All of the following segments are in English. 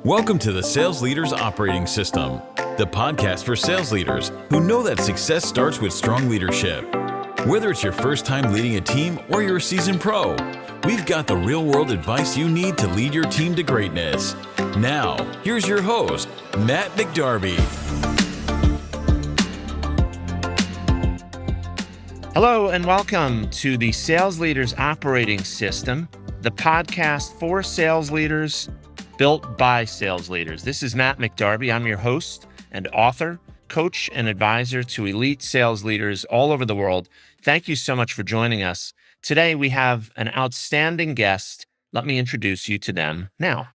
Welcome to the Sales Leaders Operating System, the podcast for sales leaders who know that success starts with strong leadership. Whether it's your first time leading a team or you're a seasoned pro, we've got the real-world advice you need to lead your team to greatness. Now, here's your host, Matt McDarby. Hello and welcome to the Sales Leaders Operating System, the podcast for sales leaders, built by sales leaders. This is Matt McDarby. I'm your host and author, coach, and advisor to elite sales leaders all over the world. Thank you so much for joining us. Today, we have an outstanding guest. Let me introduce you to them now.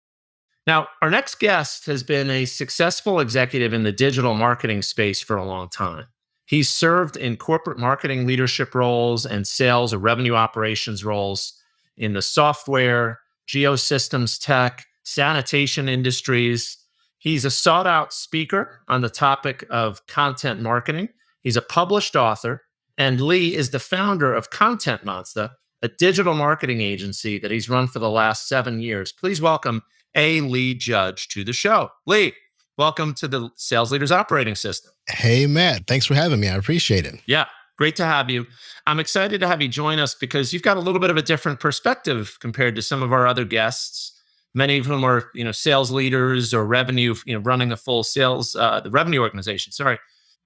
Now, our next guest has been a successful executive in the digital marketing space for a long time. He's served in corporate marketing leadership roles and sales or revenue operations roles in the software, geosystems tech, sanitation industries. He's a sought-out speaker on the topic of content marketing. He's a published author, and Lee is the founder of Content Monsta, a digital marketing agency that he's run for the last 7 years. Please welcome A. Lee Judge to the show. Lee, welcome to the Sales Leaders Operating System. Hey, Matt. Thanks for having me. I appreciate it. Yeah, great to have you. I'm excited to have you join us because you've got a little bit of a different perspective compared to some of our other guests. Many of whom are, sales leaders or revenue, running a full sales, the revenue organization,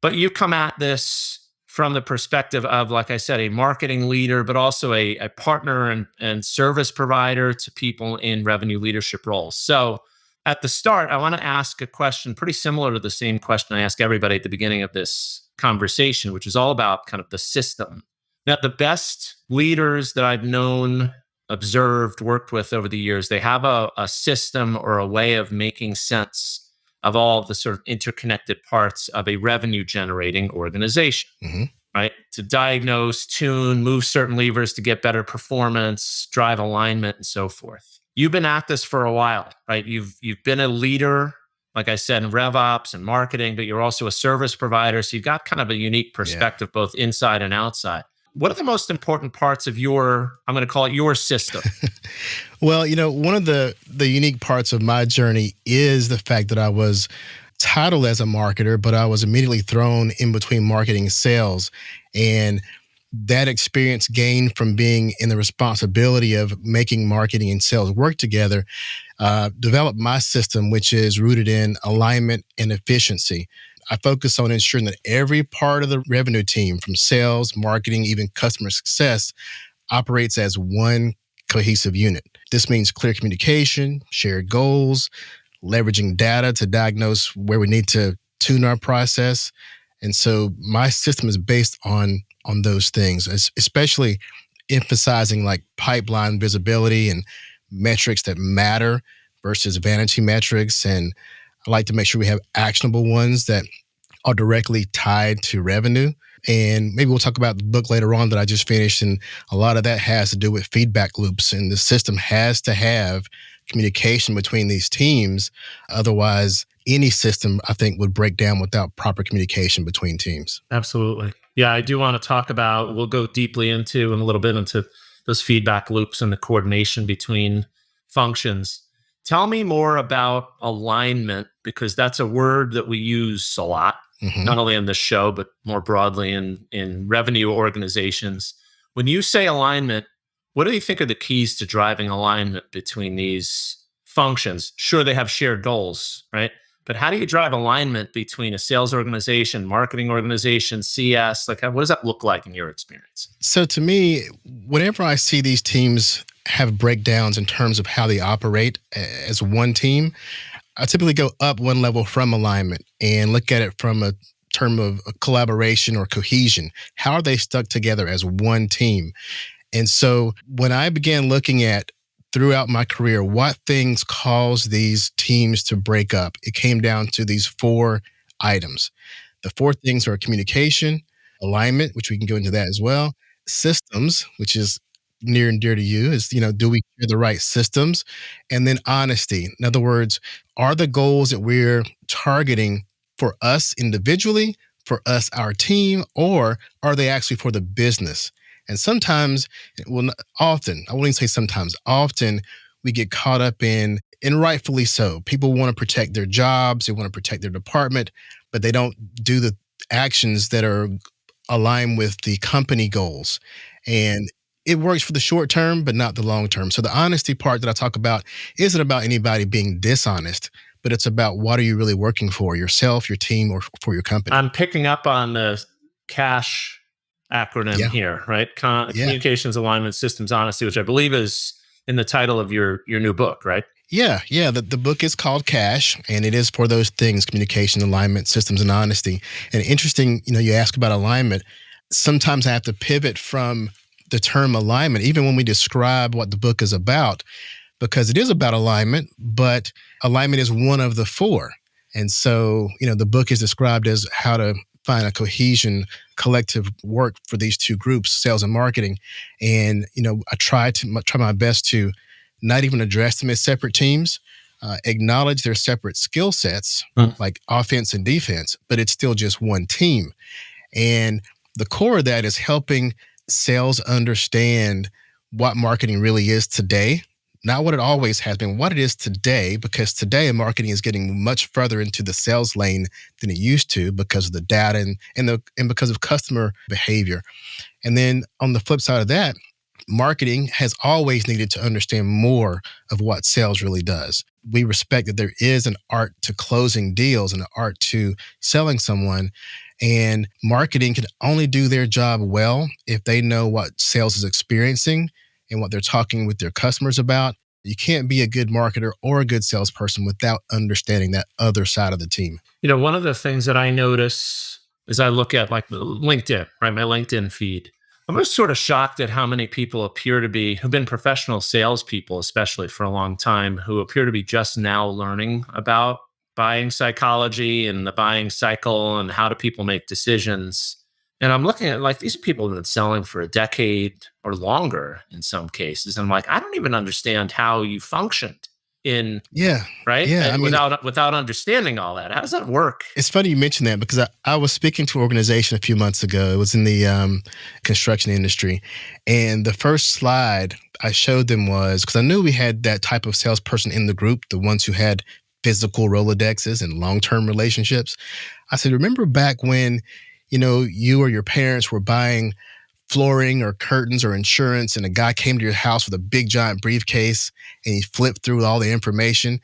But you've come at this from the perspective of, like I said, a marketing leader, but also a partner and service provider to people in revenue leadership roles. So at the start, I want to ask a question pretty similar to the same question I ask everybody at the beginning of this conversation, which is all about kind of the system. Now, the best leaders that I've known, observed, worked with over the years, they have a system or a way of making sense of all of the sort of interconnected parts of a revenue generating organization, right? To diagnose, tune, move certain levers to get better performance, drive alignment, and so forth. You've been at this for a while, right? You've been a leader, like I said, in RevOps and marketing, but you're also a service provider. So you've got kind of a unique perspective, both inside and outside. What are the most important parts of your, I'm going to call it your system? Well, one of the unique parts of my journey is the fact that I was titled as a marketer, but I was immediately thrown in between marketing and sales. And that experience gained from being in the responsibility of making marketing and sales work together, developed my system, which is rooted in alignment and efficiency. I focus on ensuring that every part of the revenue team, from sales, marketing, even customer success, operates as one cohesive unit. This means clear communication, shared goals, leveraging data to diagnose where we need to tune our process. And so my system is based on those things, especially emphasizing like pipeline visibility and metrics that matter versus vanity metrics. And I like to make sure we have actionable ones that are directly tied to revenue. And maybe we'll talk about the book later on that I just finished. And a lot of that has to do with feedback loops. And the system has to have communication between these teams. Otherwise, any system, I think, would break down without proper communication between teams. Absolutely. Yeah, I do want to talk about, we'll go deeply into in a little bit into those feedback loops and the coordination between functions. Tell me more about alignment, because that's a word that we use a lot, not only in this show, but more broadly in revenue organizations. When you say alignment, what do you think are the keys to driving alignment between these functions? Sure, they have shared goals, right? But how do you drive alignment between a sales organization, marketing organization, CS? Like, what does that look like in your experience? So to me, whenever I see these teams have breakdowns in terms of how they operate as one team, I typically go up one level from alignment and look at it from a term of collaboration or cohesion. How are they stuck together as one team? And so when I began looking at throughout my career, what things cause these teams to break up, it came down to these 4 items. The 4 things are communication, alignment, which we can go into that as well, systems, which is near and dear to you, is, do we share the right systems? And then honesty. In other words, are the goals that we're targeting for us individually, for us, our team, or are they actually for the business? And sometimes, often, I wouldn't say sometimes, often we get caught up in And rightfully so. People want to protect their jobs, they want to protect their department, but they don't do the actions that are aligned with the company goals. And it works for the short term, but not the long term. So the honesty part that I talk about isn't about anybody being dishonest, but it's about what are you really working for, yourself, your team, or for your company. I'm picking up on the CASH acronym Yeah. here, right? Yeah. Communications, alignment, systems, honesty, which I believe is in the title of your new book, right? Yeah. The book is called Cash, and it is for those things: communication, alignment, systems, and honesty. And interesting, you ask about alignment. Sometimes I have to pivot from the term alignment, even when we describe what the book is about, because it is about alignment, but alignment is one of the four. And so, the book is described as how to find a cohesion, collective work for these two groups, sales and marketing. And, I try my best to not even address them as separate teams, acknowledge their separate skill sets, like offense and defense, but it's still just one team. And the core of that is helping sales understand what marketing really is today, not what it always has been, what it is today, because today marketing is getting much further into the sales lane than it used to because of the data and because of customer behavior. And then on the flip side of that, marketing has always needed to understand more of what sales really does. We respect that there is an art to closing deals and an art to selling someone. And marketing can only do their job well if they know what sales is experiencing and what they're talking with their customers about. You can't be a good marketer or a good salesperson without understanding that other side of the team. One of the things that I notice as I look at like LinkedIn, right, my LinkedIn feed, I'm just sort of shocked at how many people who've been professional salespeople, especially for a long time, who appear to be just now learning about buying psychology and the buying cycle and how do people make decisions. And I'm looking at like these are people who've been selling for a decade or longer in some cases. And I'm like, I don't even understand how you functioned in right? Yeah. I mean, without understanding all that. How does that work? it's funny you mentioned that because I was speaking to an organization a few months ago. It was in the construction industry. And the first slide I showed them was, because I knew we had that type of salesperson in the group, the ones who had physical Rolodexes and long-term relationships. I said, remember back when, you or your parents were buying flooring or curtains or insurance, and a guy came to your house with a big giant briefcase and he flipped through all the information.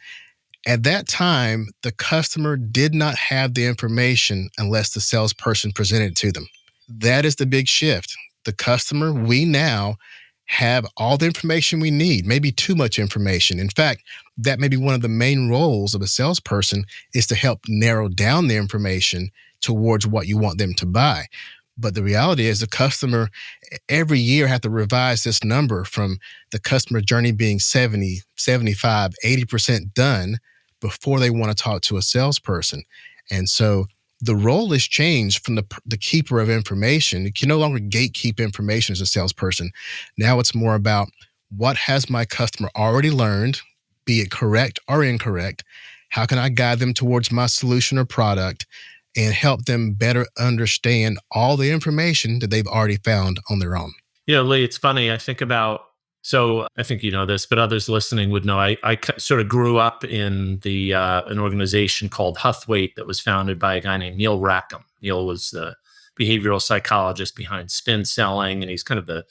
At that time, the customer did not have the information unless the salesperson presented it to them. That is the big shift. The customer, we now have all the information we need, maybe too much information. In fact, that may be one of the main roles of a salesperson is to help narrow down the information towards what you want them to buy. But the reality is the customer every year have to revise this number from the customer journey being 70, 75, 80% done before they want to talk to a salesperson. And so the role has changed from the keeper of information. You can no longer gatekeep information as a salesperson. Now it's more about what has my customer already learned, be it correct or incorrect? How can I guide them towards my solution or product and help them better understand all the information that they've already found on their own? Lee, it's funny. I think you know this, but others listening would know. I sort of grew up in an organization called Huthwaite that was founded by a guy named Neil Rackham. Neil was the behavioral psychologist behind spin selling, and he's kind of the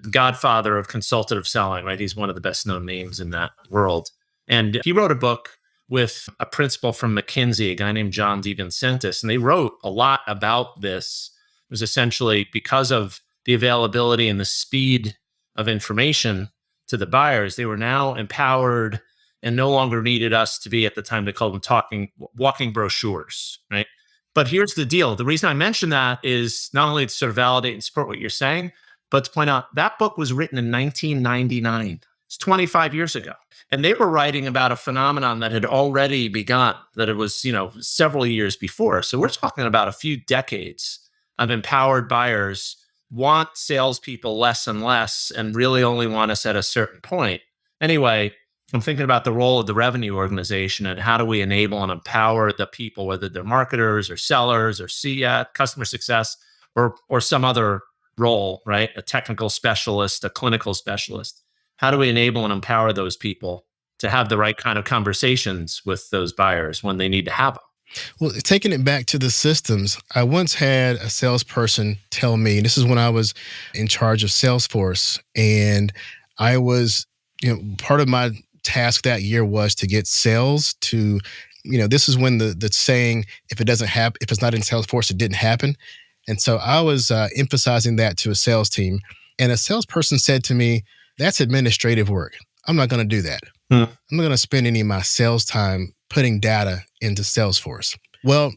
godfather of consultative selling, right? He's one of the best known names in that world. And he wrote a book with a principal from McKinsey, a guy named John DeVincentis, and they wrote a lot about this. It was essentially because of the availability and the speed of information to the buyers, they were now empowered and no longer needed us to be, at the time they called them walking brochures, right? But here's the deal. The reason I mention that is not only to sort of validate and support what you're saying, but to point out that book was written in 1999. It's 25 years ago. And they were writing about a phenomenon that had already begun, that it was, several years before. So we're talking about a few decades of empowered buyers want salespeople less and less and really only want us at a certain point. Anyway, I'm thinking about the role of the revenue organization and how do we enable and empower the people, whether they're marketers or sellers or customer success or some other role, right? A technical specialist, a clinical specialist. How do we enable and empower those people to have the right kind of conversations with those buyers when they need to have them. Well, taking it back to the systems, I once had a salesperson tell me, and this is when I was in charge of Salesforce, and I was, part of my task that year was to get sales to, this is when the saying, if it doesn't happen, if it's not in Salesforce, it didn't happen. And so I was emphasizing that to a sales team, and a salesperson said to me, "That's administrative work. I'm not going to do that. I'm not going to spend any of my sales time putting data into Salesforce." Well,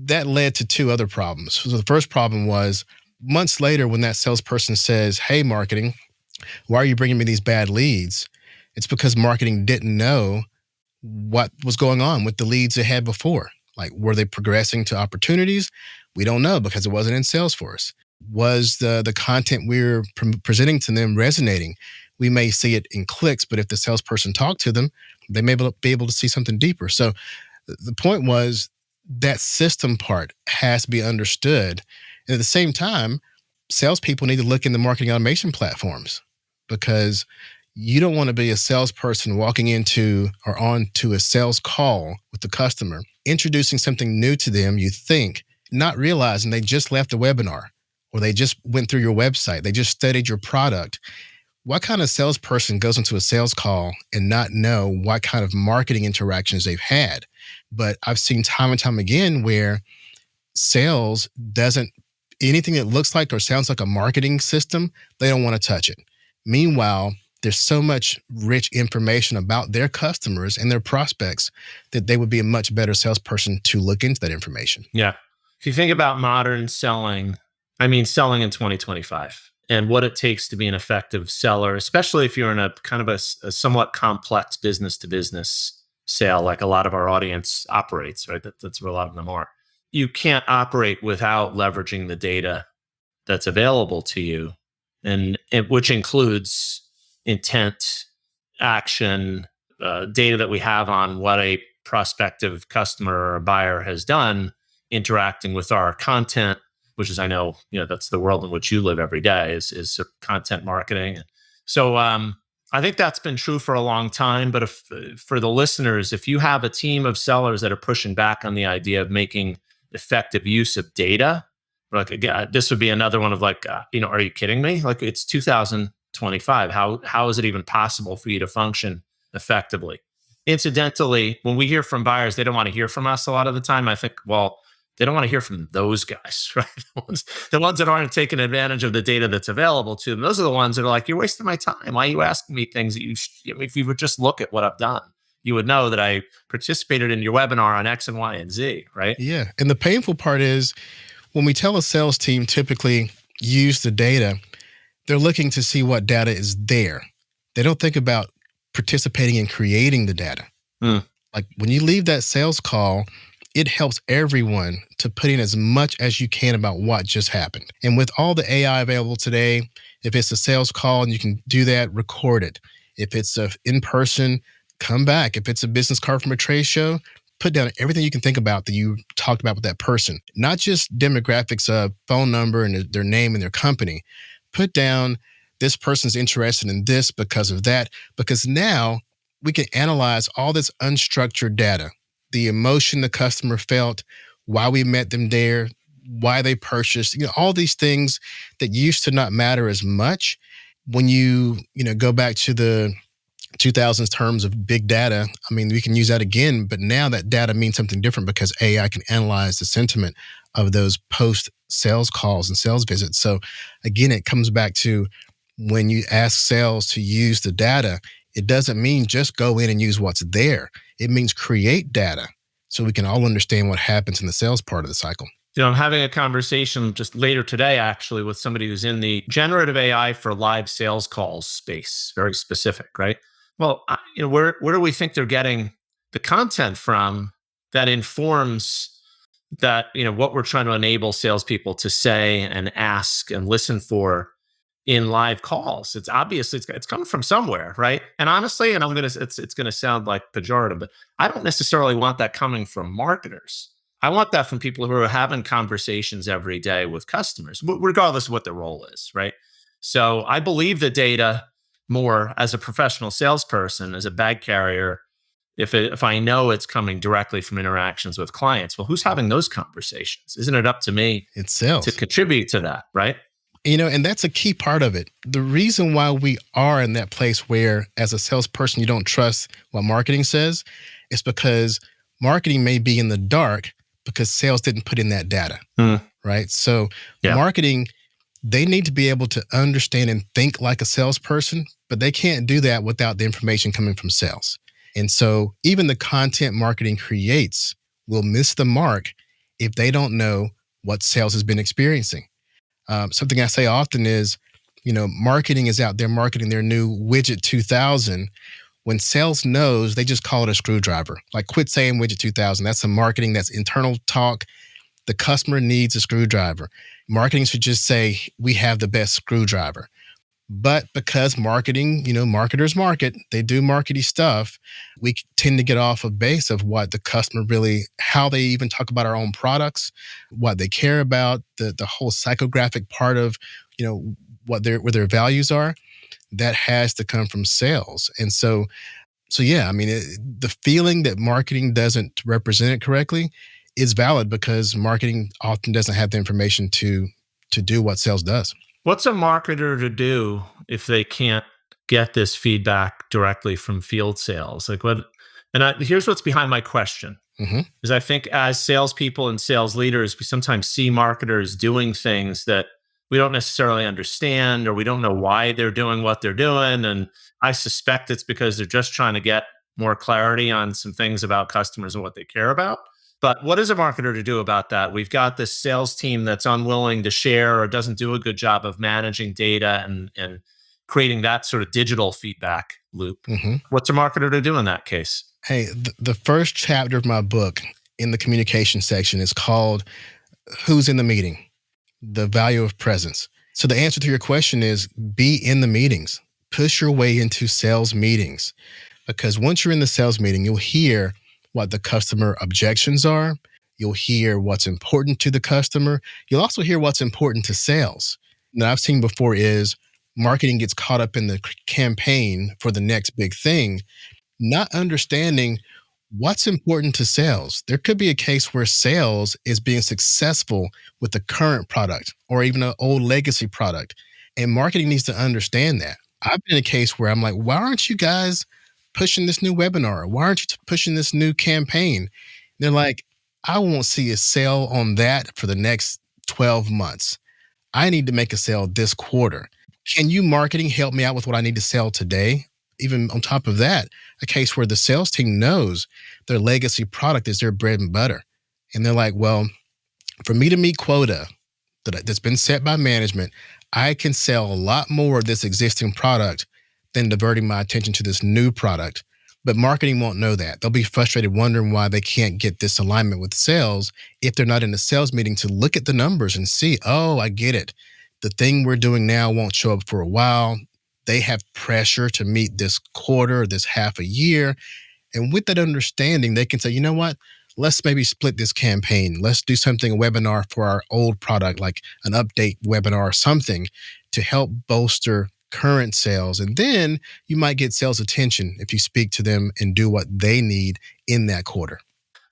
that led to two other problems. So the first problem was months later when that salesperson says, "Hey, marketing, why are you bringing me these bad leads?" It's because marketing didn't know what was going on with the leads they had before. Like, were they progressing to opportunities? We don't know because it wasn't in Salesforce. Was the content we were presenting to them resonating? We may see it in clicks, but if the salesperson talked to them, they may be able to see something deeper. So the point was that system part has to be understood. And at the same time, salespeople need to look in the marketing automation platforms, because you don't want to be a salesperson walking into or onto a sales call with the customer, introducing something new to them, you think, not realizing they just left a webinar or they just went through your website, they just studied your product. What kind of salesperson goes into a sales call and not know what kind of marketing interactions they've had? But I've seen time and time again where sales doesn't, anything that looks like or sounds like a marketing system, they don't want to touch it. Meanwhile, there's so much rich information about their customers and their prospects that they would be a much better salesperson to look into that information. Yeah. If you think about modern selling, selling in 2025 and what it takes to be an effective seller, especially if you're in a kind of a somewhat complex business to business sale, like a lot of our audience operates, right? That's where a lot of them are. You can't operate without leveraging the data that's available to you, and which includes intent, action, data that we have on what a prospective customer or a buyer has done interacting with our content, which is, I know, that's the world in which you live every day is content marketing. So I think that's been true for a long time. But if for the listeners, if you have a team of sellers that are pushing back on the idea of making effective use of data, like, again, this would be another one of like, are you kidding me? Like, it's 2025. How is it even possible for you to function effectively? Incidentally, when we hear from buyers, they don't want to hear from us a lot of the time. I think, well, they don't want to hear from those guys, right? The ones that aren't taking advantage of the data that's available to them. Those are the ones that are like, "You're wasting my time. Why are you asking me things that if you would just look at what I've done, you would know that I participated in your webinar on X and Y and Z," right? Yeah. And the painful part is when we tell a sales team typically use the data, they're looking to see what data is there. They don't think about participating in creating the data. Like, when you leave that sales call, it helps everyone to put in as much as you can about what just happened. And with all the AI available today, if it's a sales call and you can do that, record it. If it's in person, come back. If it's a business card from a trade show, put down everything you can think about that you talked about with that person. Not just demographics of phone number and their name and their company. Put down, this person's interested in this because of that, because now we can analyze all this unstructured data, the emotion the customer felt, why we met them there, why they purchased, all these things that used to not matter as much. When you go back to the 2000s terms of big data, we can use that again, but now that data means something different because AI can analyze the sentiment of those post-sales calls and sales visits. So again, it comes back to when you ask sales to use the data, it doesn't mean just go in and use what's there. It means create data so we can all understand what happens in the sales part of the cycle. I'm having a conversation just later today, actually, with somebody who's in the generative AI for live sales calls space, very specific, right? Well, where do we think they're getting the content from that informs that, what we're trying to enable salespeople to say and ask and listen for in live calls? It's obviously it's coming from somewhere, right? And honestly, and it's gonna sound like pejorative, but I don't necessarily want that coming from marketers. I want that from people who are having conversations every day with customers, regardless of what their role is, right? So I believe the data more as a professional salesperson, as a bag carrier, if I know it's coming directly from interactions with clients. Well, who's having those conversations? Isn't it up to me It's to sales. contribute to that, right? And that's a key part of it. The reason why we are in that place where, as a salesperson, you don't trust what marketing says is because marketing may be in the dark because sales didn't put in that data, right? So, Yeah. marketing, they need to be able to understand and think like a salesperson, but they can't do that without the information coming from sales. And so, even the content marketing creates will miss the mark if they don't know what sales has been experiencing. Something I say often is, marketing is out there marketing their new widget 2000. When sales knows, they just call it a screwdriver. Like, quit saying widget 2000. That's some marketing, that's internal talk. The customer needs a screwdriver. Marketing should just say, we have the best screwdriver. But because marketing, marketers market, they do markety stuff, we tend to get off a base of what the customer really, how they even talk about our own products, what they care about, the whole psychographic part of, where their values are. That has to come from sales. And so yeah, I mean, the feeling that marketing doesn't represent it correctly is valid because marketing often doesn't have the information to do what sales does. What's a marketer to do if they can't get this feedback directly from field sales? Like what? Here's what's behind my question: is I think as salespeople and sales leaders, we sometimes see marketers doing things that we don't necessarily understand, or we don't know why they're doing what they're doing. And I suspect it's because they're just trying to get more clarity on some things about customers and what they care about. But what is a marketer to do about that? We've got this sales team that's unwilling to share or doesn't do a good job of managing data and creating that sort of digital feedback loop. What's a marketer to do in that case? Hey, the first chapter of my book in the communication section is called Who's in the Meeting? The Value of Presence. So the answer to your question is be in the meetings. Push your way into sales meetings. Because once you're in the sales meeting, you'll hear what the customer objections are. You'll hear what's important to the customer. You'll also hear what's important to sales. Now, I've seen before is marketing gets caught up in the campaign for the next big thing, not understanding what's important to sales. There could be a case where sales is being successful with the current product or even an old legacy product. And marketing needs to understand that. I've been in a case where I'm like, why aren't you guys pushing this new webinar? Why aren't you pushing this new campaign? And they're like, I won't see a sale on that for the next 12 months. I need to make a sale this quarter. Can you marketing help me out with what I need to sell today? Even on top of that, a case where the sales team knows their legacy product is their bread and butter. And they're like, well, for me to meet quota that's been set by management, I can sell a lot more of this existing product than diverting my attention to this new product. But marketing won't know that. They'll be frustrated wondering why they can't get this alignment with sales if they're not in the sales meeting to look at the numbers and see, oh, I get it. The thing we're doing now won't show up for a while. They have pressure to meet this quarter, this half a year. And with that understanding, they can say, you know what? Let's maybe split this campaign. Let's do something, a webinar for our old product, like an update webinar or something to help bolster current sales. And then you might get sales attention if you speak to them and do what they need in that quarter.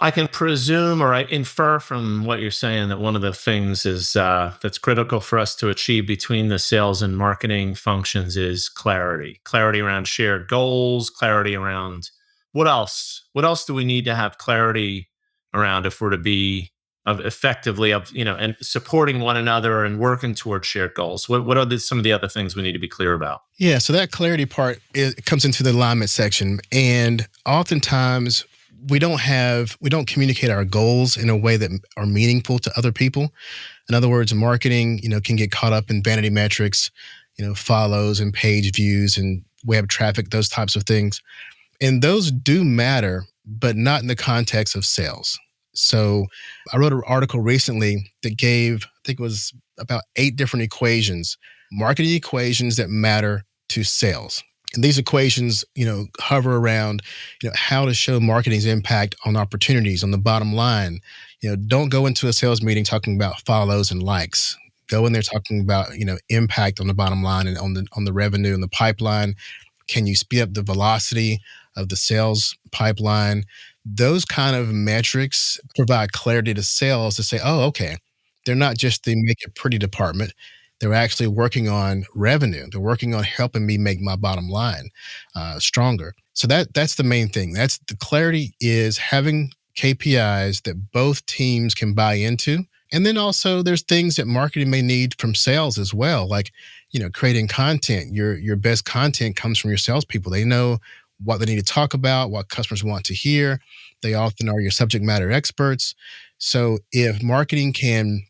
I can presume or I infer from what you're saying that one of the things is that's critical for us to achieve between the sales and marketing functions is clarity around shared goals, clarity around what else do we need to have clarity around if we're to be effectively and supporting one another and working towards shared goals. What are some of the other things we need to be clear about? Yeah, so that clarity part, it comes into the alignment section, and oftentimes we don't communicate our goals in a way that are meaningful to other people. In other words, marketing, can get caught up in vanity metrics, follows and page views and web traffic, those types of things. And those do matter, but not in the context of sales. So I wrote an article recently that gave, I think it was about 8 different equations, marketing equations that matter to sales. And these equations, hover around, how to show marketing's impact on opportunities, on the bottom line. Don't go into a sales meeting talking about follows and likes. Go in there talking about, impact on the bottom line and on the revenue and the pipeline. Can you speed up the velocity of the sales pipeline? Those kind of metrics provide clarity to sales to say, oh, okay, they're not just the make it pretty department. They're actually working on revenue. They're working on helping me make my bottom line stronger. So that's the main thing. That's the clarity, is having KPIs that both teams can buy into. And then also there's things that marketing may need from sales as well, like, creating content. Your best content comes from your salespeople. They know what they need to talk about, what customers want to hear. They often are your subject matter experts. So if marketing can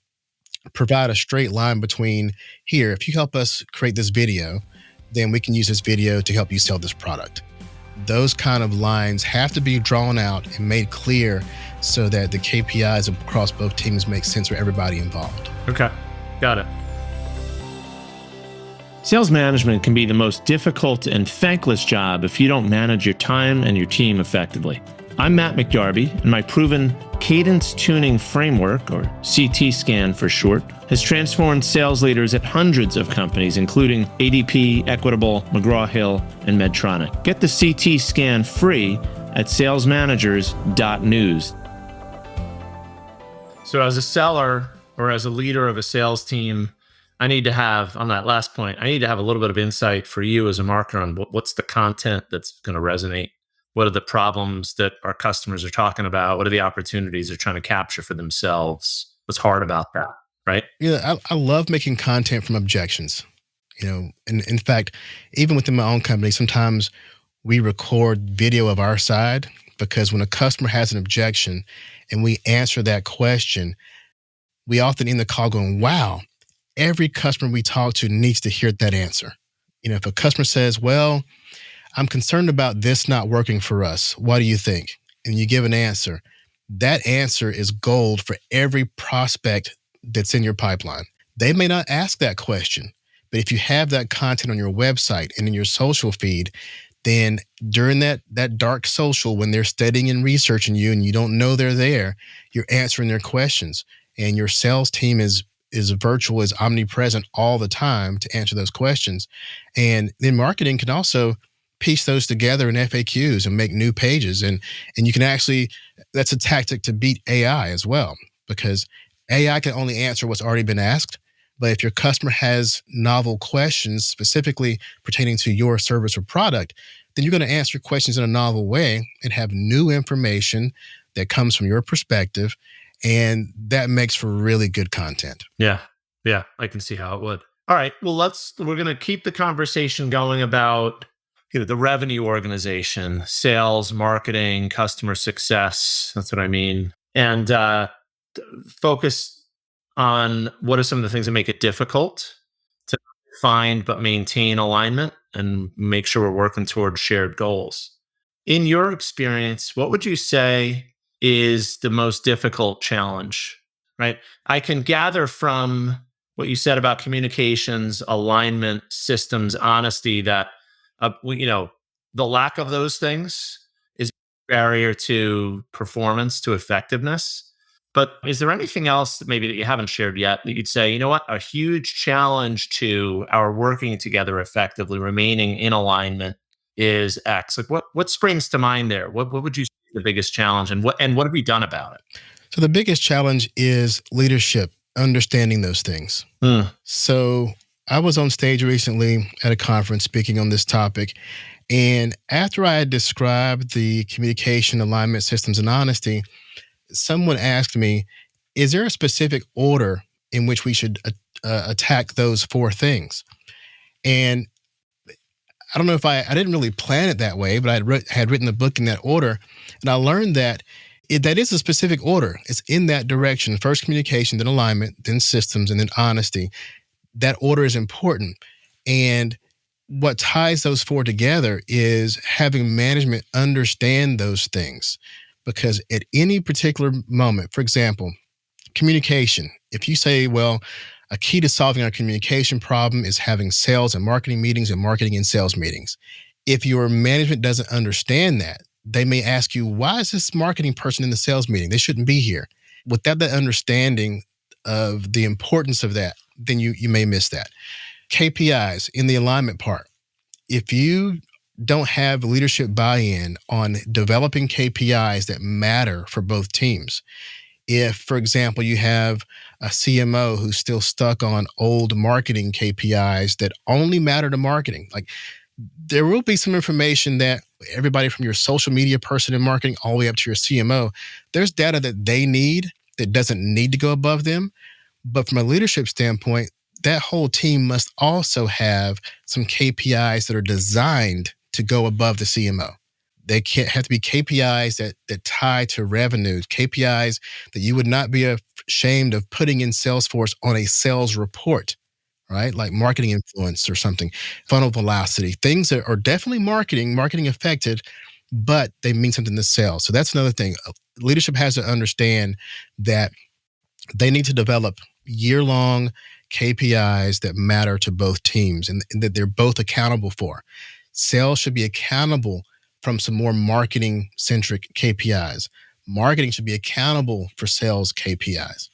provide a straight line between, here, if you help us create this video, then we can use this video to help you sell this product. Those kind of lines have to be drawn out and made clear so that the KPIs across both teams make sense for everybody involved. Okay, got it. Sales management can be the most difficult and thankless job if you don't manage your time and your team effectively. I'm Matt McDarby, and my proven cadence tuning framework, or CT scan for short, has transformed sales leaders at hundreds of companies, including ADP, Equitable, McGraw-Hill, and Medtronic. Get the CT scan free at salesmanagers.news. So as a seller or as a leader of a sales team, I need to have, on that last point, I need to have a little bit of insight for you as a marketer on what's the content that's going to resonate. What are the problems that our customers are talking about? What are the opportunities they're trying to capture for themselves? What's hard about that, right? Yeah, I love making content from objections. And in fact, even within my own company, sometimes we record video of our side, because when a customer has an objection and we answer that question, we often end the call going, wow, every customer we talk to needs to hear that answer. If a customer says, well, I'm concerned about this not working for us, what do you think? And you give an answer. That answer is gold for every prospect that's in your pipeline. They may not ask that question, but if you have that content on your website and in your social feed, then during that dark social, when they're studying and researching you and you don't know they're there, you're answering their questions. And your sales team is virtual, is omnipresent all the time to answer those questions. And then marketing can also piece those together in FAQs and make new pages. And you can actually, that's a tactic to beat AI as well, because AI can only answer what's already been asked. But if your customer has novel questions specifically pertaining to your service or product, then you're going to answer questions in a novel way and have new information that comes from your perspective. And that makes for really good content. Yeah, I can see how it would. All right, well, we're going to keep the conversation going about the revenue organization, sales, marketing, customer success. That's what I mean. And focus on what are some of the things that make it difficult to find but maintain alignment and make sure we're working towards shared goals. In your experience, what would you say is the most difficult challenge, right? I can gather from what you said about communications, alignment, systems, honesty, that the lack of those things is a barrier to performance, to effectiveness. But is there anything else that maybe that you haven't shared yet that you'd say, a huge challenge to our working together effectively, remaining in alignment is X? Like what springs to mind there? What would you say is the biggest challenge, and what have we done about it? So the biggest challenge is leadership, understanding those things. So I was on stage recently at a conference speaking on this topic. And after I had described the communication, alignment, systems, and honesty, someone asked me, is there a specific order in which we should attack those four things? And I don't know if I didn't really plan it that way, but I had written the book in that order. And I learned that that is a specific order. It's in that direction. First communication, then alignment, then systems, and then honesty. That order is important. And what ties those four together is having management understand those things. Because at any particular moment, for example, communication, if you say, well, a key to solving our communication problem is having sales and marketing meetings and marketing and sales meetings. If your management doesn't understand that, they may ask you, why is this marketing person in the sales meeting? They shouldn't be here. Without that understanding of the importance of that, then you may miss that. KPIs in the alignment part. If you don't have leadership buy-in on developing KPIs that matter for both teams, if, for example, you have a CMO who's still stuck on old marketing KPIs that only matter to marketing, like there will be some information that everybody from your social media person in marketing all the way up to your CMO, there's data that they need that doesn't need to go above them. But from a leadership standpoint, that whole team must also have some KPIs that are designed to go above the CMO. They can't have to be KPIs that tie to revenue, KPIs that you would not be ashamed of putting in Salesforce on a sales report, right? Like marketing influence or something, funnel velocity, things that are definitely marketing affected, but they mean something to sales. So that's another thing. Leadership has to understand that they need to develop year-long KPIs that matter to both teams and that they're both accountable for. Sales should be accountable from some more marketing-centric KPIs. Marketing should be accountable for sales KPIs.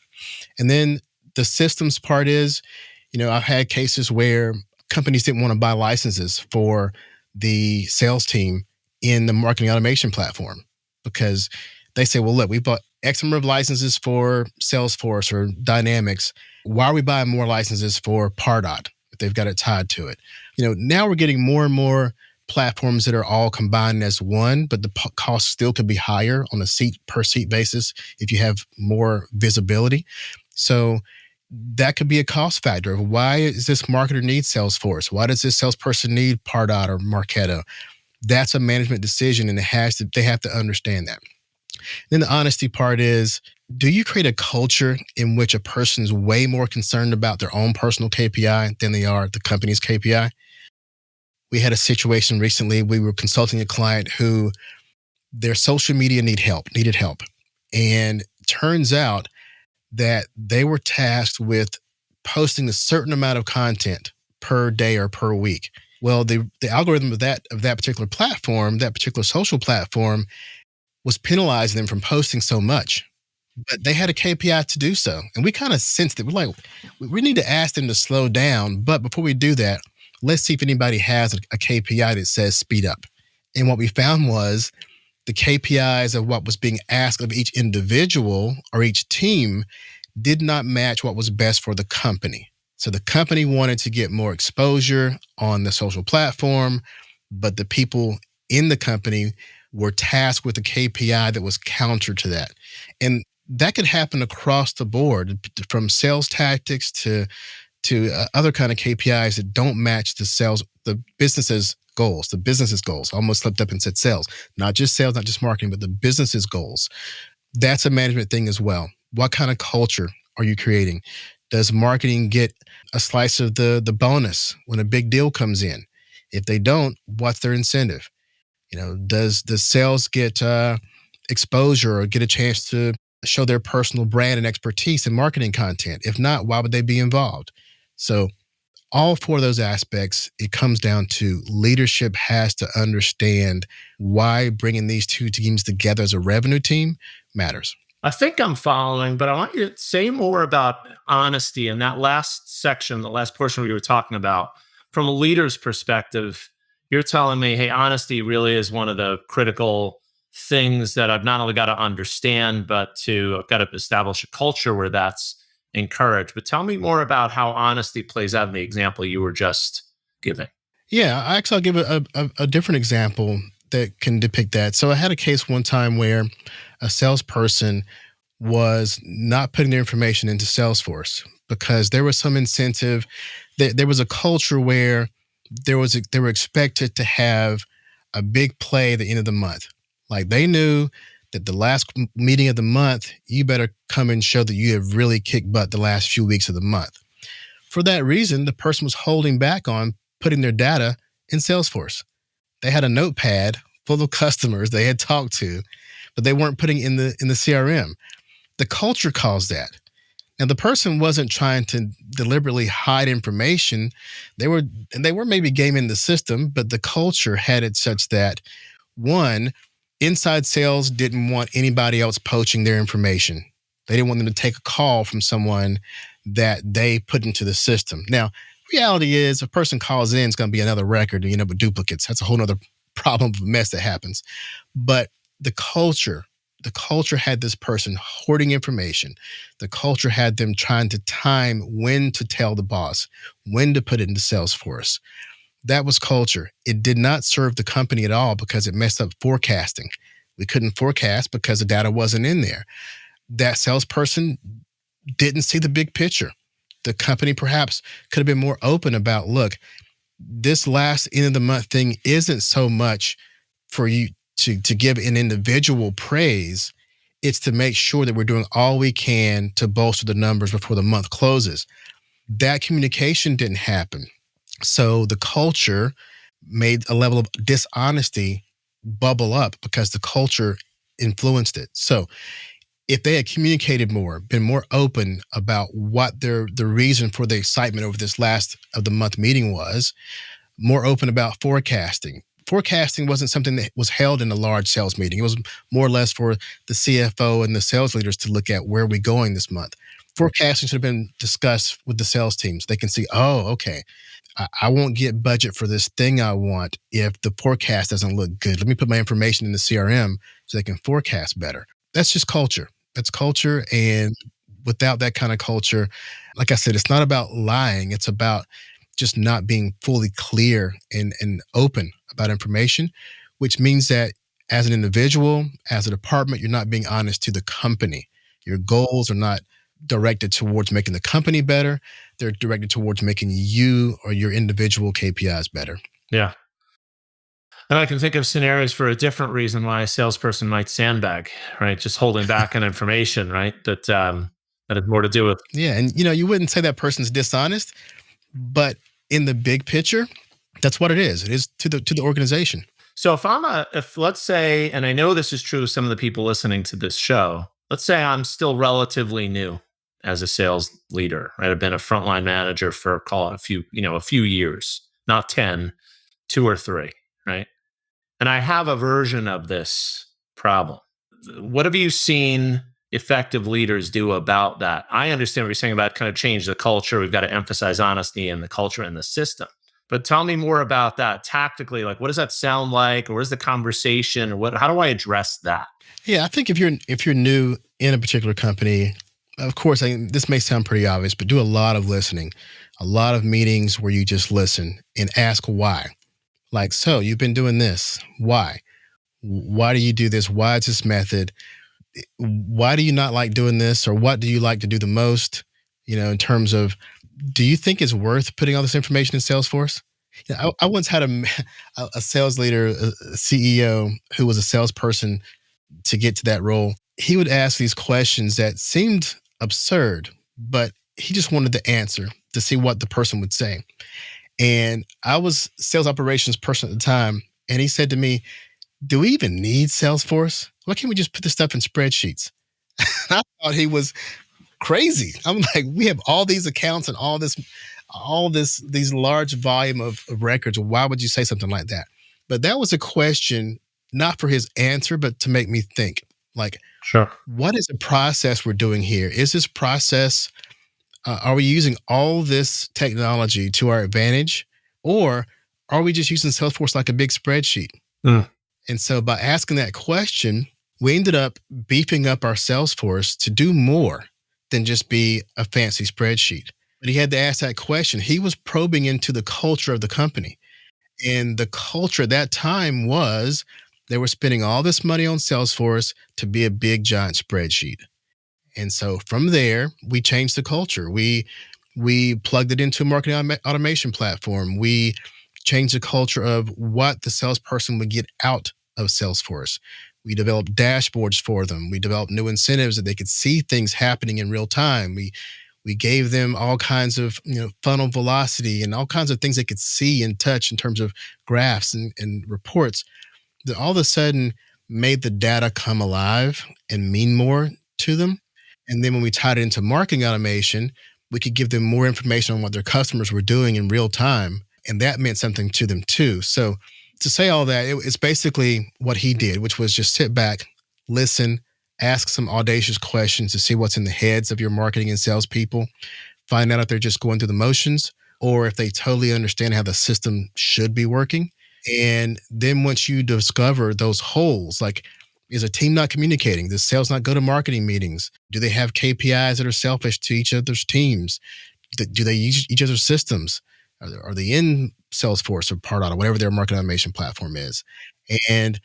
And then the systems part is, I've had cases where companies didn't want to buy licenses for the sales team in the marketing automation platform because they say, well, look, we bought X number of licenses for Salesforce or Dynamics. Why are we buying more licenses for Pardot if they've got it tied to it? Now we're getting more and more platforms that are all combined as one, but the cost still could be higher on a seat per seat basis if you have more visibility. So that could be a cost factor of why does this marketer need Salesforce? Why does this salesperson need Pardot or Marketo? That's a management decision, and they have to understand that. Then the honesty part is, do you create a culture in which a person's way more concerned about their own personal KPI than they are the company's KPI? We had a situation recently. We were consulting a client who their social media needed help. And turns out that they were tasked with posting a certain amount of content per day or per week. Well, the algorithm of that particular platform, that particular social platform, was penalizing them from posting so much. But they had a KPI to do so. And we kind of sensed it. We're like, we need to ask them to slow down. But before we do that, let's see if anybody has a KPI that says speed up. And what we found was the KPIs of what was being asked of each individual or each team did not match what was best for the company. So the company wanted to get more exposure on the social platform, but the people in the company were tasked with a KPI that was counter to that. And that could happen across the board, from sales tactics to other kind of KPIs that don't match the business's goals. I almost slipped up and said sales, not just sales, not just marketing, but the business's goals. That's a management thing as well. What kind of culture are you creating? Does marketing get a slice of the bonus when a big deal comes in? If they don't, what's their incentive? Does the sales get exposure or get a chance to show their personal brand and expertise in marketing content? If not, why would they be involved? So all four of those aspects, it comes down to leadership has to understand why bringing these two teams together as a revenue team matters. I think I'm following, but I want you to say more about honesty in that last section, the last portion we were talking about. From a leader's perspective, you're telling me, hey, honesty really is one of the critical things that I've not only got to understand, but I've got to establish a culture where that's encouraged. But tell me more about how honesty plays out in the example you were just giving. Yeah, I'll give a different example that can depict that. So I had a case one time where a salesperson was not putting their information into Salesforce because there was some incentive. There was a culture where they were expected to have a big play at the end of the month. Like they knew that the last meeting of the month, you better come and show that you have really kicked butt the last few weeks of the month. For that reason, the person was holding back on putting their data in Salesforce. They had a notepad full of customers they had talked to, but they weren't putting in the CRM. The culture caused that. Now, the person wasn't trying to deliberately hide information. They were maybe gaming the system, but the culture had it such that, one, inside sales didn't want anybody else poaching their information. They didn't want them to take a call from someone that they put into the system. Now, reality is a person calls in, it's going to be another record, with duplicates. That's a whole other problem of mess that happens. But the culture had this person hoarding information. The culture had them trying to time when to tell the boss, when to put it into Salesforce. That was culture. It did not serve the company at all because it messed up forecasting. We couldn't forecast because the data wasn't in there. That salesperson didn't see the big picture. The company perhaps could have been more open about, look, this last end of the month thing isn't so much for you to give an individual praise. It's to make sure that we're doing all we can to bolster the numbers before the month closes. That communication didn't happen. So the culture made a level of dishonesty bubble up because the culture influenced it. So if they had communicated more, been more open about what the reason for the excitement over this last of the month meeting was, more open about forecasting. Forecasting wasn't something that was held in a large sales meeting. It was more or less for the CFO and the sales leaders to look at where are we going this month. Forecasting should have been discussed with the sales teams. They can see, oh, okay, I won't get budget for this thing I want if the forecast doesn't look good. Let me put my information in the CRM so they can forecast better. That's just culture. That's culture. And without that kind of culture, like I said, it's not about lying. It's about just not being fully clear and open about information, which means that as an individual, as a department, you're not being honest to the company. Your goals are not directed towards making the company better. They're directed towards making you or your individual KPIs better. Yeah. And I can think of scenarios for a different reason why a salesperson might sandbag, right? Just holding back on information, right? That has more to do with. Yeah. And, you wouldn't say that person's dishonest, but in the big picture, that's what it is. It is to the organization. So if let's say, and I know this is true of some of the people listening to this show, let's say I'm still relatively new as a sales leader, right? I've been a frontline manager for call it a few years, not 10, 2 or 3, right? And I have a version of this problem. What have you seen effective leaders do about that? I understand what you're saying about kind of change the culture. We've got to emphasize honesty in the culture and the system. But tell me more about that tactically. Like, what does that sound like? Or what is the conversation? Or how do I address that? Yeah, I think if you're new in a particular company, of course, this may sound pretty obvious, but do a lot of listening, a lot of meetings where you just listen and ask why. Like, so you've been doing this. Why? Why do you do this? Why is this method? Why do you not like doing this? Or what do you like to do the most? In terms of, do you think it's worth putting all this information in Salesforce? I once had a sales leader, a CEO who was a salesperson to get to that role. He would ask these questions that seemed absurd, but he just wanted the answer to see what the person would say. And I was sales operations person at the time. And he said to me, do we even need Salesforce? Why can't we just put this stuff in spreadsheets? I thought he was crazy. I'm like, we have all these accounts and these large volume of records. Why would you say something like that? But that was a question, not for his answer, but to make me think, like, sure, what is the process we're doing here? Is this process, are we using all this technology to our advantage, or are we just using Salesforce like a big spreadsheet? And so by asking that question, we ended up beefing up our Salesforce to do more than just be a fancy spreadsheet. But he had to ask that question. He was probing into the culture of the company. And the culture at that time was they were spending all this money on Salesforce to be a big, giant spreadsheet. And so from there, we changed the culture. We plugged it into a marketing automation platform. We changed the culture of what the salesperson would get out of Salesforce. We developed dashboards for them. We developed new incentives that they could see things happening in real time. We gave them all kinds of funnel velocity and all kinds of things they could see and touch in terms of graphs and reports that all of a sudden made the data come alive and mean more to them. And then when we tied it into marketing automation, we could give them more information on what their customers were doing in real time. And that meant something to them too. So to say all that, it's basically what he did, which was just sit back, listen, ask some audacious questions to see what's in the heads of your marketing and salespeople. find out if they're just going through the motions or if they totally understand how the system should be working. And then once you discover those holes, like, is a team not communicating? Does sales not go to marketing meetings? Do they have KPIs that are selfish to each other's teams? Do they use each other's systems? Are they in Salesforce or Pardot or whatever their market automation platform is? And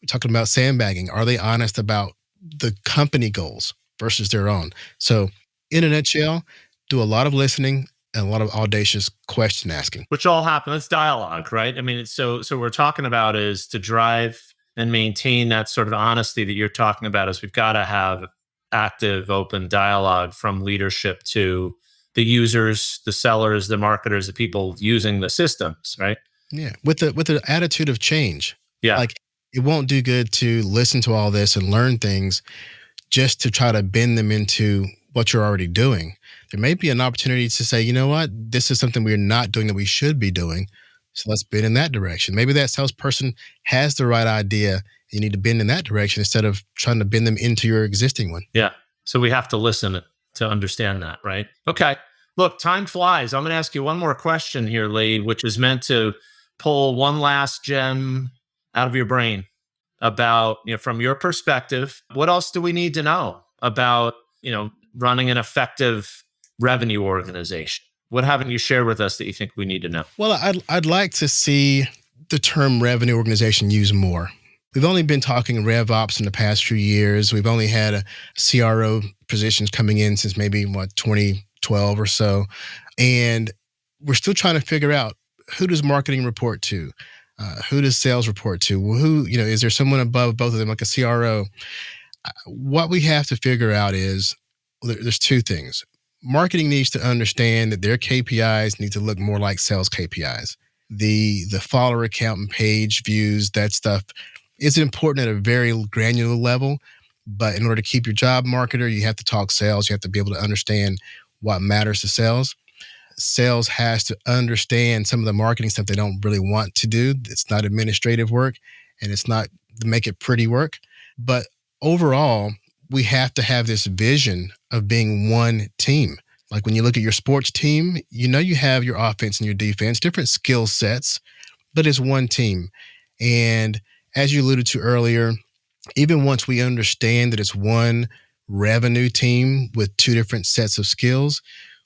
talking about sandbagging, are they honest about the company goals versus their own? So, in a nutshell, do a lot of listening and a lot of audacious question asking. Which all happen. That's dialogue, right? I mean, so what we're talking about is to drive and maintain that sort of honesty that you're talking about. Is we've got to have active, open dialogue from leadership to the users, the sellers, the marketers, the people using the systems, right? Yeah, with the attitude of change. Yeah. Like, it won't do good to listen to all this and learn things just to try to bend them into what you're already doing. There may be an opportunity to say, you know what, this is something we're not doing that we should be doing. So let's bend in that direction. Maybe that salesperson has the right idea. You need to bend in that direction instead of trying to bend them into your existing one. Yeah. So we have to listen to understand that, right? Okay. Look, time flies. I'm going to ask you one more question here, Lee, which is meant to pull one last gem out of your brain about, from your perspective, what else do we need to know about, running an effective revenue organization? What haven't you shared with us that you think we need to know? Well, I'd like to see the term revenue organization used more. We've only been talking RevOps in the past few years. We've only had a CRO positions coming in since maybe 2012 or so. And we're still trying to figure out, who does marketing report to? Who does sales report to? Who, is there someone above both of them, like a CRO? What we have to figure out is, there's two things. Marketing needs to understand that their KPIs need to look more like sales KPIs. The follower count and page views, that stuff is important at a very granular level. But in order to keep your job marketer, you have to talk sales. You have to be able to understand what matters to sales. Sales has to understand some of the marketing stuff they don't really want to do. It's not administrative work, and it's not to make it pretty work. But overall, we have to have this vision of being one team. Like, when you look at your sports team, you have your offense and your defense, different skill sets, but it's one team. And as you alluded to earlier, even once we understand that it's one revenue team with two different sets of skills,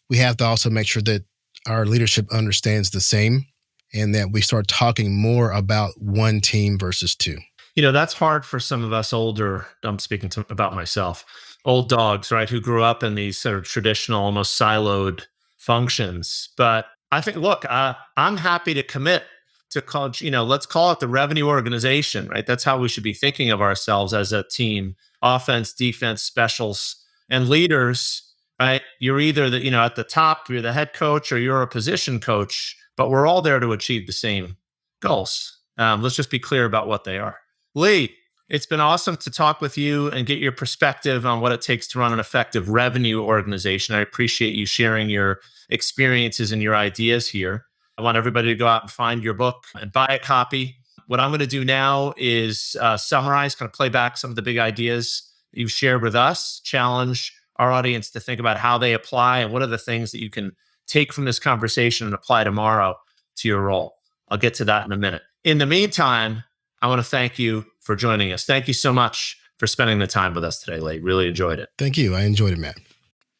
we have to also make sure that our leadership understands the same and that we start talking more about one team versus two. That's hard for some of us older, I'm speaking about myself, old dogs, right, who grew up in these sort of traditional, almost siloed functions. But I think, look, I'm happy to commit to call, let's call it the revenue organization, right? That's how we should be thinking of ourselves as a team: offense, defense, specials, and leaders, right? You're either at the top, you're the head coach, or you're a position coach, but we're all there to achieve the same goals. Let's just be clear about what they are. Lee, it's been awesome to talk with you and get your perspective on what it takes to run an effective revenue organization. I appreciate you sharing your experiences and your ideas here. I want everybody to go out and find your book and buy a copy. What I'm going to do now is summarize, kind of play back some of the big ideas that you've shared with us, challenge our audience to think about how they apply and what are the things that you can take from this conversation and apply tomorrow to your role. I'll get to that in a minute. In the meantime, I want to thank you for joining us. Thank you so much for spending the time with us today, Lee. Really enjoyed it. Thank you. I enjoyed it, Matt.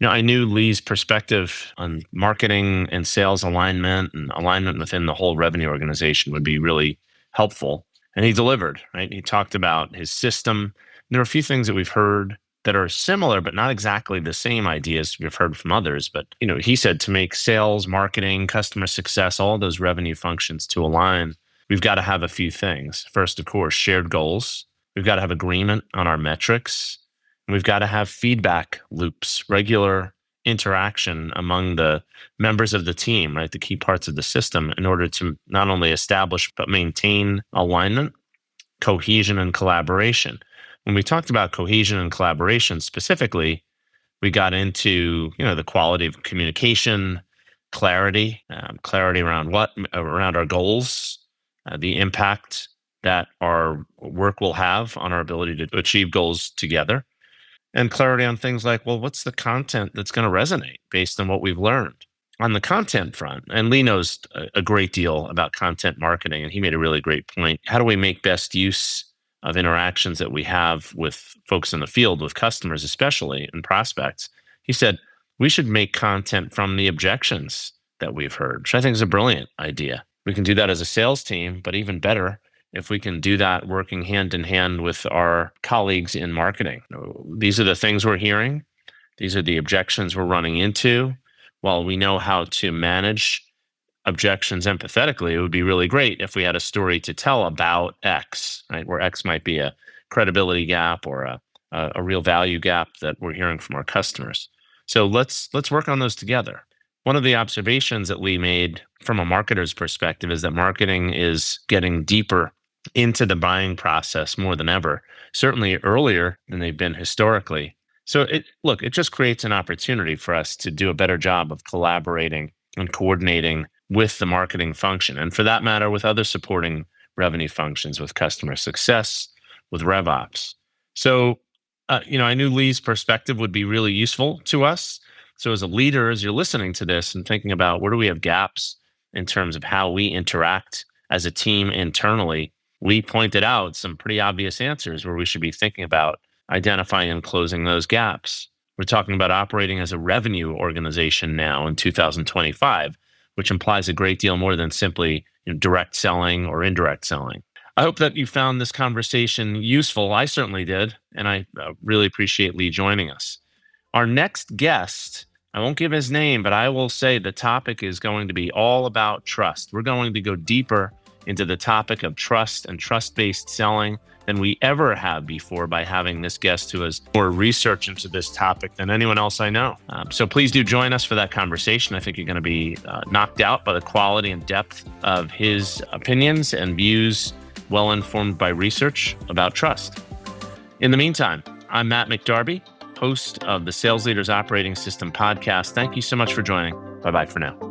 I knew Lee's perspective on marketing and sales alignment and alignment within the whole revenue organization would be really helpful. And he delivered, right? He talked about his system. There are a few things that we've heard that are similar, but not exactly the same ideas we've heard from others. But, he said to make sales, marketing, customer success, all those revenue functions to align, we've got to have a few things. First, of course, shared goals. We've got to have agreement on our metrics. And we've got to have feedback loops, regular interaction among the members of the team, right? The key parts of the system, in order to not only establish, but maintain alignment, cohesion, and collaboration. When we talked about cohesion and collaboration specifically, we got into, the quality of communication, clarity around around our goals, the impact that our work will have on our ability to achieve goals together. and clarity on things like, well, what's the content that's going to resonate based on what we've learned? On the content front, and Lee knows a great deal about content marketing, and he made a really great point. How do we make best use of interactions that we have with folks in the field, with customers especially, and prospects? He said, we should make content from the objections that we've heard, which I think is a brilliant idea. We can do that as a sales team, but even better, if we can do that working hand in hand with our colleagues in marketing. These are the things we're hearing. These are the objections we're running into. While we know how to manage objections empathetically, it would be really great if we had a story to tell about X, right? Where X might be a credibility gap or a real value gap that we're hearing from our customers. So let's work on those together. One of the observations that Lee made from a marketer's perspective is that marketing is getting deeper into the buying process more than ever, certainly earlier than they've been historically. So it just creates an opportunity for us to do a better job of collaborating and coordinating with the marketing function, and for that matter, with other supporting revenue functions, with customer success, with RevOps. So, I knew Lee's perspective would be really useful to us. So as a leader, as you're listening to this and thinking about where do we have gaps in terms of how we interact as a team internally, Lee pointed out some pretty obvious answers where we should be thinking about identifying and closing those gaps. We're talking about operating as a revenue organization now in 2025, which implies a great deal more than simply direct selling or indirect selling. I hope that you found this conversation useful. I certainly did, and I really appreciate Lee joining us. Our next guest, I won't give his name, but I will say the topic is going to be all about trust. We're going to go deeper into the topic of trust and trust-based selling than we ever have before by having this guest who has more research into this topic than anyone else I know. So please do join us for that conversation. I think you're going to be knocked out by the quality and depth of his opinions and views, well informed by research about trust. In the meantime, I'm Matt McDarby, host of the Sales Leaders Operating System podcast. Thank you so much for joining. Bye-bye for now.